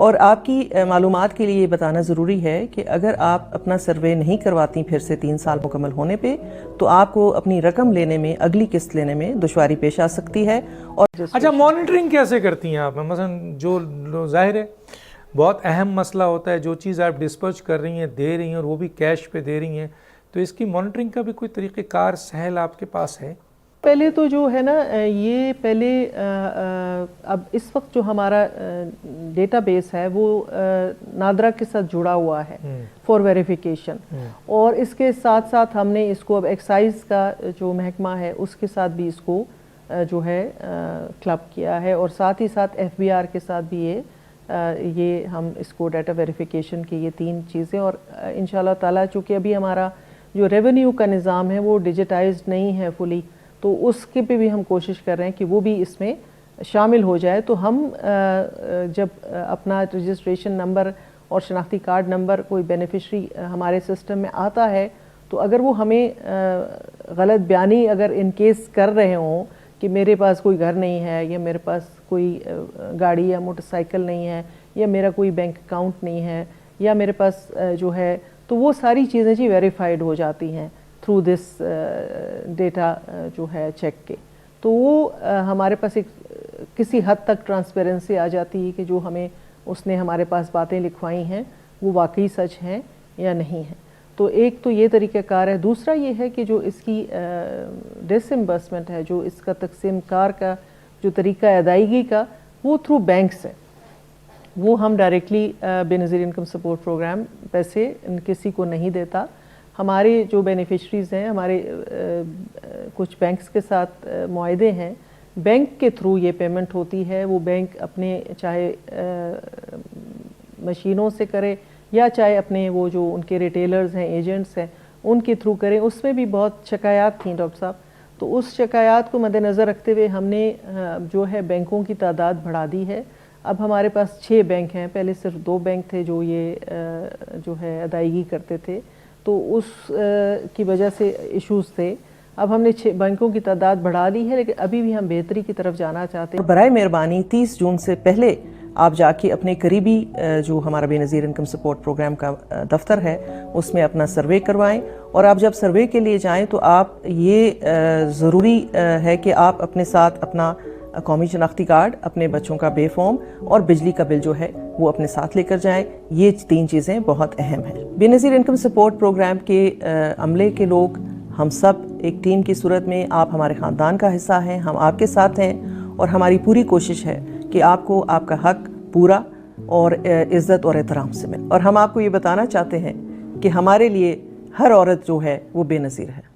اور آپ کی معلومات کے لیے یہ بتانا ضروری ہے کہ اگر آپ اپنا سروے نہیں کرواتی پھر سے 3 سال مکمل ہونے پہ تو آپ کو اپنی رقم لینے میں، اگلی قسط لینے میں دشواری پیش آ سکتی ہے۔ اور اچھا، مانیٹرنگ کیسے کرتی ہیں آپ؟ مثلا جو ظاہر ہے بہت اہم مسئلہ ہوتا ہے، جو چیز آپ ڈسپرچ کر رہی ہیں، دے رہی ہیں، اور وہ بھی کیش پہ دے رہی ہیں، تو اس کی مانیٹرنگ کا بھی کوئی طریقہ کار سہل آپ کے پاس ہے؟ پہلے تو جو ہے نا یہ پہلے اب اس وقت جو ہمارا ڈیٹا بیس ہے وہ نادرا کے ساتھ جڑا ہوا ہے فار ویریفیکیشن، اور اس کے ساتھ ساتھ ہم نے اس کو اب ایکسائز کا جو محکمہ ہے اس کے ساتھ بھی اس کو جو ہے کلب کیا ہے، اور ساتھ ہی ساتھ ایف بی آر کے ساتھ بھی یہ ہم اس کو ڈیٹا ویریفیکیشن کی یہ 3 چیزیں، اور انشاءاللہ تعالیٰ چونکہ ابھی ہمارا جو ریونیو کا نظام ہے وہ ڈیجیٹائزڈ نہیں ہے فلی، تو اس کے پہ بھی ہم کوشش کر رہے ہیں کہ وہ بھی اس میں شامل ہو جائے۔ تو ہم جب اپنا رجسٹریشن نمبر اور شناختی کارڈ نمبر کوئی بینیفیشری ہمارے سسٹم میں آتا ہے تو اگر وہ ہمیں غلط بیانی اگر ان کیس کر رہے ہوں کہ میرے پاس کوئی گھر نہیں ہے، یا میرے پاس کوئی گاڑی یا موٹر سائیکل نہیں ہے، یا میرا کوئی بینک اکاؤنٹ نہیں ہے، یا میرے پاس جو ہے، تو وہ ساری چیزیں جی ویریفائڈ ہو جاتی ہیں تھرو دس ڈیٹا جو ہے چیک کے، تو وہ ہمارے پاس ایک کسی حد تک ٹرانسپیرنسی آ جاتی ہے کہ جو ہمیں اس نے ہمارے پاس باتیں لکھوائی ہیں وہ واقعی سچ ہیں یا نہیں ہیں۔ تو ایک تو یہ طریقہ کار ہے۔ دوسرا یہ ہے کہ جو اس کی ڈس امبرسمنٹ ہے، جو اس کا تقسیم کار کا جو طریقہ ادائیگی کا، وہ تھرو بینکس ہے، وہ ہم ڈائریکٹلی بے نظیر انکم سپورٹ پروگرام پیسے کسی کو نہیں دیتا۔ ہمارے جو بینیفیشریز ہیں، ہمارے کچھ بینکس کے ساتھ معاہدے ہیں، بینک کے تھرو یہ پیمنٹ ہوتی ہے، وہ بینک اپنے چاہے مشینوں سے کرے یا چاہے اپنے وہ جو ان کے ریٹیلرز ہیں، ایجنٹس ہیں، ان کے تھرو کریں۔ اس میں بھی بہت شکایات تھیں ڈاکٹر صاحب، تو اس شکایات کو مد نظر رکھتے ہوئے ہم نے جو ہے بینکوں کی تعداد بڑھا دی ہے۔ اب ہمارے پاس 6 بینک ہیں، پہلے صرف 2 بینک تھے جو یہ جو ہے ادائیگی کرتے تھے، تو اس کی وجہ سے ایشوز تھے۔ اب ہم نے 6 بینکوں کی تعداد بڑھا لی ہے، لیکن ابھی بھی ہم بہتری کی طرف جانا چاہتے ہیں۔ برائے مہربانی 30 جون سے پہلے آپ جا کے اپنے قریبی جو ہمارا بے نظیر انکم سپورٹ پروگرام کا دفتر ہے اس میں اپنا سروے کروائیں، اور آپ جب سروے کے لیے جائیں تو آپ یہ ضروری ہے کہ آپ اپنے ساتھ اپنا قومی شناختی کارڈ، اپنے بچوں کا بے فارم اور بجلی کا بل جو ہے وہ اپنے ساتھ لے کر جائیں۔ یہ 3 چیزیں بہت اہم ہیں۔ بے نظیر انکم سپورٹ پروگرام کے عملے کے لوگ ہم سب ایک ٹیم کی صورت میں، آپ ہمارے خاندان کا حصہ ہیں، ہم آپ کے ساتھ ہیں، اور ہماری پوری کوشش ہے کہ آپ کو آپ کا حق پورا اور عزت اور احترام سے ملے، اور ہم آپ کو یہ بتانا چاہتے ہیں کہ ہمارے لیے ہر عورت جو ہے وہ بے نظیر ہے۔